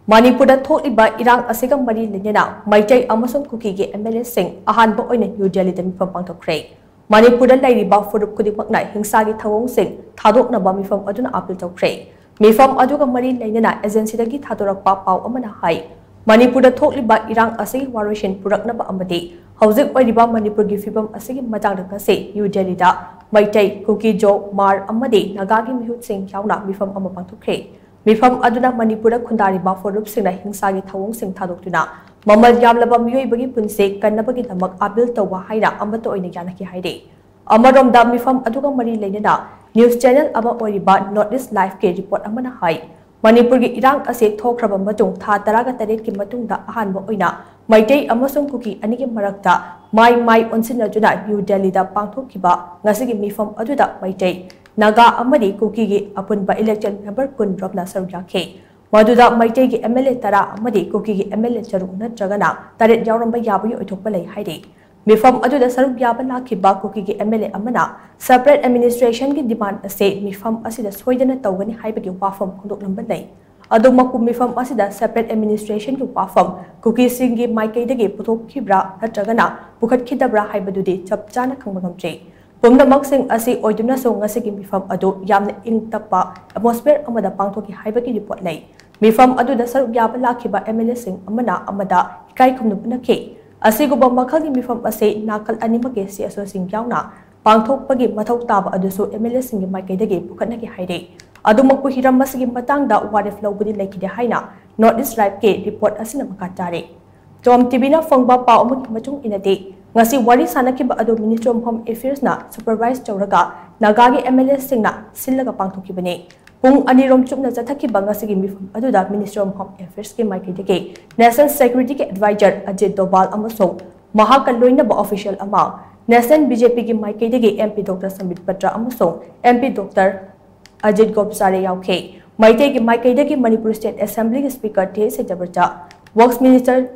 Manipur thokliba irang asiga mari lenena Meitei Amasung Kuki ge MLA Shing Ahanba Oina New Delhi da Meepham Pangthokkhre. Manipur LEIRIBA PHURUP KHUDINGMAK HINGSHA gi THOUONG Shing THADOKNABA Meepham ADUNA appeal tawkhre. Meepham aduga mari lenena agency dagi THADORAKPA pau amana hai. Manipur thokliba irang asigi warishin puraknaba amadi hauzik oiriba Manipur gi fibam asigi matangda ngase New Delhi da Meitei Kuki Jo Mar amadi Naga gi mihut sing yauna Meepham ama pangthokkhre. Meepham aduna Manipur khundariba PHURUP singna hingsa gi THOUONG Shing THADOKTUNA mamal yamlaba miyoibagi punse kannabagi damak appeal tawwa haina ambato oina yanaki haide. Amaromda Meepham aduga mari leinana news channel ama oiriba Northeast Live ke report amana hai. Manipur gi irang ase thokhraba matung tha 18 ki matungda ahanba oina Meitei Amasung Kuki anigi marakta mai onsinajuna New Delhi da pangthokkiba ngasigi Meepham aduda Meitei Naga amadi Kuki gi apunba election member kun robna sarujake. Maduda Meitei gi MLA tara amadi Kuki gi MLA charuk natragana taret yauramba yabu oithokpa lei haide. Meepham aduda saruk yaba lakhiba Kuki gi MLA amana separate administration gi demand ase Meepham asida soidana tawgani haibagi wafam khondoknamba lei. Adumaku Meepham asida separate administration gi wafam Kuki singi Meitei dagi puthokkhibra natragana pukhatkhidabra haibadudi chap chana khangba ngamtre. Pumnamak sing asi oiduna so ngasigi Meepham adu yamna ingtapa atmosphere amada pangthokki haibagi report lei. Meepham adu da saruk yaba lakhiba MLA sing amana amada ikai khumnupna ke asiguba makhagi Meepham ase nakal animake si aso sing yauna pangthokpagi mathau taba adusu MLA sing gi Meitei dagi pukhatna ki haide. Adumakku hiram masigi matangda warif lawbudi lekhide haina Northeast Live ke report asina makatare. TOMTV na fangba pau amaki machung inade ngasi wari sanakiba adu Ministry of Home Affairs na supervise tawraga Nagagi MLA singna sillaga pangthokibane. Pung anirom chupna chathakiba ngasigi Meepham aduda Ministry of Home Affairs ke Meitei dagi National Security ke Advisor Ajit Doval amasung mahaka loinaba official ama National BJP ki Meitei dagi MP Dr. Sambit Patra amasung MP Dr. Ajit Gopsare yauke. Meitei ki Meitei dagi Manipur State Assembly ki Speaker T.S. Jabarja Works Minister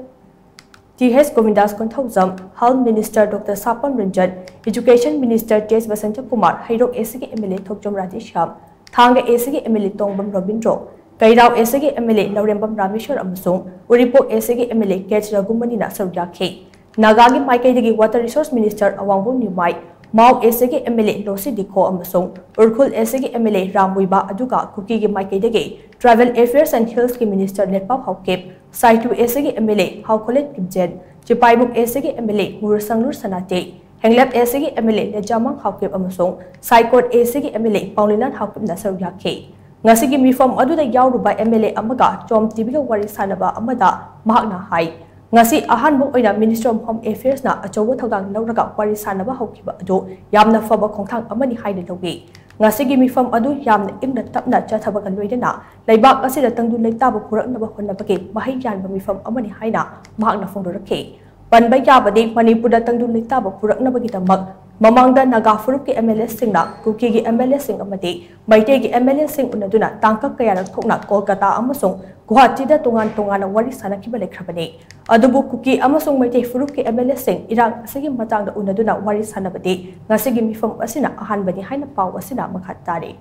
T.H. Govindas Konthauzam, Health Minister Dr. Sapam Ranjan, Education Minister T.S. Vasanta Kumar, Hairok ACG MLA Thokjom Radisham, Thanga ACG MLA Tongbam Robindro, Kairao ACG MLA Laurembam Rameshwar Amasung, Uripo ACG MLA Kech Ragumanina Sarjake, Nagagi Meitei dagi Water Resource Minister Awangbo Nimai, Mau ACG MLA Losi Diko Amasung, Urkhul ACG MLA Ramuiba Aduga Kuki gi Meitei dagi Travel Affairs and Hills ki Minister Netpap Haukep, Saitu ACG MLA Haukolet Kibjen, Chipaibuk ACG MLA Murusanglur Sanate, Henglap ACG MLA Lejamang Haukep Amasung, Saikot ACG MLA Paulinan Haukep Nasar Yake. Ngasigi Meepham aduda yauruba MLA amaga TOMTV ga wari sanaba amada mahakna hai. Ngasi ahanba oina Ministry of Home Affairs na achobo thawdang lawraga wari sanaba haukiba adu yamna faba khongthang amani haide lawgi. Ngasigi Meepham adu yamna ingna tapna chathabaga loidana laibak asida tangdu leitaba puraknaba honnabagi mahai yanba Meepham amani haina mahakna phongdorakhe. Panba yabadi Manipur da tangdu leitaba puraknabagi damak mamangda Naga PHURUP ki MLA singna Kuki gi MLA sing amadi Meitei gi MLA sing unaduna tangkak kayarak thokna Kolkata amasung Guwahati da tongan wari sanakiba lekhrabani. Adubu Kuki amasung Meitei PHURUP ki MLA sing irang asigi matangda unaduna wari sanabadi ngasigi Meepham asina ahanbani haina pau asina makhatare.